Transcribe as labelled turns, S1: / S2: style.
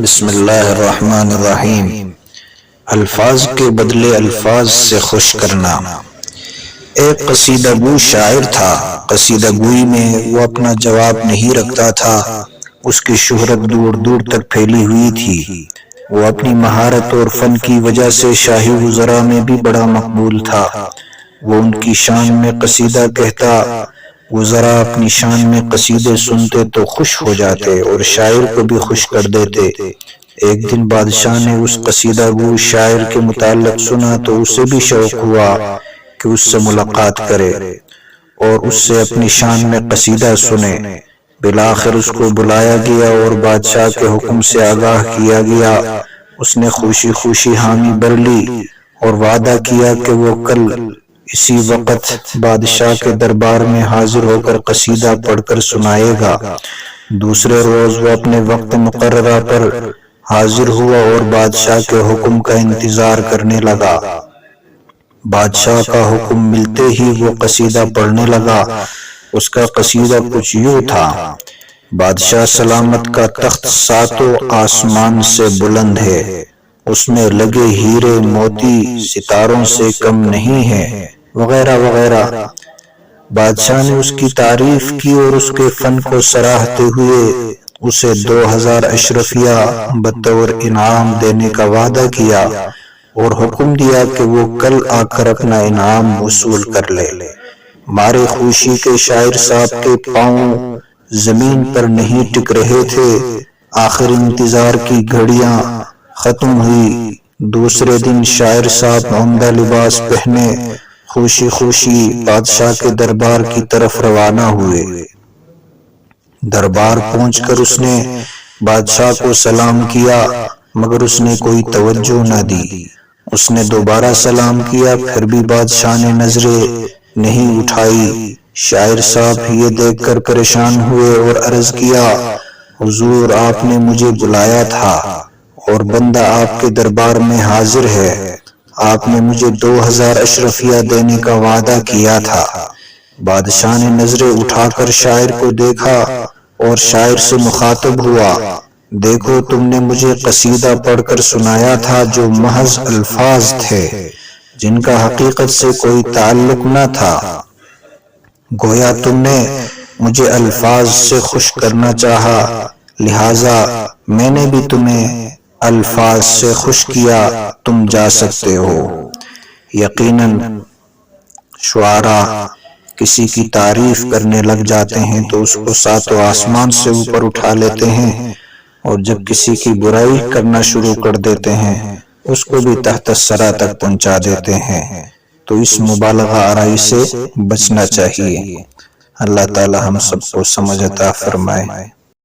S1: بسم اللہ الرحمن الرحیم۔ الفاظ کے بدلے الفاظ سے خوش کرنا۔ ایک قصیدہ گو شاعر تھا۔ قصیدہ گوئی میں وہ اپنا جواب نہیں رکھتا تھا۔ اس کی شہرت دور دور تک پھیلی ہوئی تھی۔ وہ اپنی مہارت اور فن کی وجہ سے شاہی وزراء میں بھی بڑا مقبول تھا۔ وہ ان کی شان میں قصیدہ کہتا، وزراء اپنی شان میں قصیدے سنتے تو خوش ہو جاتے اور شاعر کو بھی خوش کر دیتے۔ ایک دن بادشاہ نے اس قصیدہ گو شاعر کے متعلق سنا تو اسے بھی شوق ہوا کہ اس سے ملاقات کرے اور اس سے اپنی شان میں قصیدہ سنے۔ بالآخر اس کو بلایا گیا اور بادشاہ کے حکم سے آگاہ کیا گیا۔ اس نے خوشی خوشی حامی بھر لی اور وعدہ کیا کہ وہ کل اسی وقت بادشاہ کے دربار میں حاضر ہو کر قصیدہ پڑھ کر سنائے گا۔ دوسرے روز وہ اپنے وقت مقررہ پر حاضر ہوا اور بادشاہ کے حکم کا انتظار کرنے لگا۔ بادشاہ کا حکم ملتے ہی وہ قصیدہ پڑھنے لگا۔ اس کا قصیدہ کچھ یوں تھا: بادشاہ سلامت کا تخت ساتوں آسمان سے بلند ہے، اس میں لگے ہیرے موتی ستاروں سے کم نہیں ہے، وغیرہ وغیرہ۔ بادشاہ نے اس کی تعریف کی اور اس کے فن کو سراہتے ہوئے اسے 2000 اشرفیہ بطور انعام دینے کا وعدہ کیا اور حکم دیا کہ وہ کل آ کر اپنا انعام وصول کر لے۔ مارے خوشی کے شاعر صاحب کے پاؤں زمین پر نہیں ٹک رہے تھے۔ آخر انتظار کی گھڑیاں ختم ہوئی۔ دوسرے دن شاعر صاحب عمدہ لباس پہنے خوشی خوشی بادشاہ کے دربار کی طرف روانہ ہوئے۔ دربار پہنچ کر اس نے بادشاہ کو سلام کیا مگر اس نے کوئی توجہ نہ دی۔ اس نے دوبارہ سلام کیا، پھر بھی بادشاہ نے نظریں نہیں اٹھائی۔ شاعر صاحب یہ دیکھ کر پریشان ہوئے اور عرض کیا، حضور آپ نے مجھے بلایا تھا اور بندہ آپ کے دربار میں حاضر ہے۔ آپ نے مجھے 2000 اشرفیہ دینے کا وعدہ کیا تھا۔ بادشاہ نے نظریں اٹھا کر شاعر کو دیکھا اور شاعر سے مخاطب ہوا، دیکھو تم نے مجھے قصیدہ پڑھ کر سنایا تھا جو محض الفاظ تھے جن کا حقیقت سے کوئی تعلق نہ تھا۔ گویا تم نے مجھے الفاظ سے خوش کرنا چاہا، لہٰذا میں نے بھی تمہیں الفاظ سے خوش کیا، تم جا سکتے ہو۔ یقیناً شعراء کسی کی تعریف کرنے لگ جاتے ہیں تو اس کو ساتوں آسمان سے اوپر اٹھا لیتے ہیں اور جب کسی کی برائی کرنا شروع کر دیتے ہیں اس کو بھی تحت الثری تک پہنچا دیتے ہیں۔ تو اس مبالغہ آرائی سے بچنا چاہیے۔ اللہ تعالی ہم سب کو سمجھ عطا فرمائے۔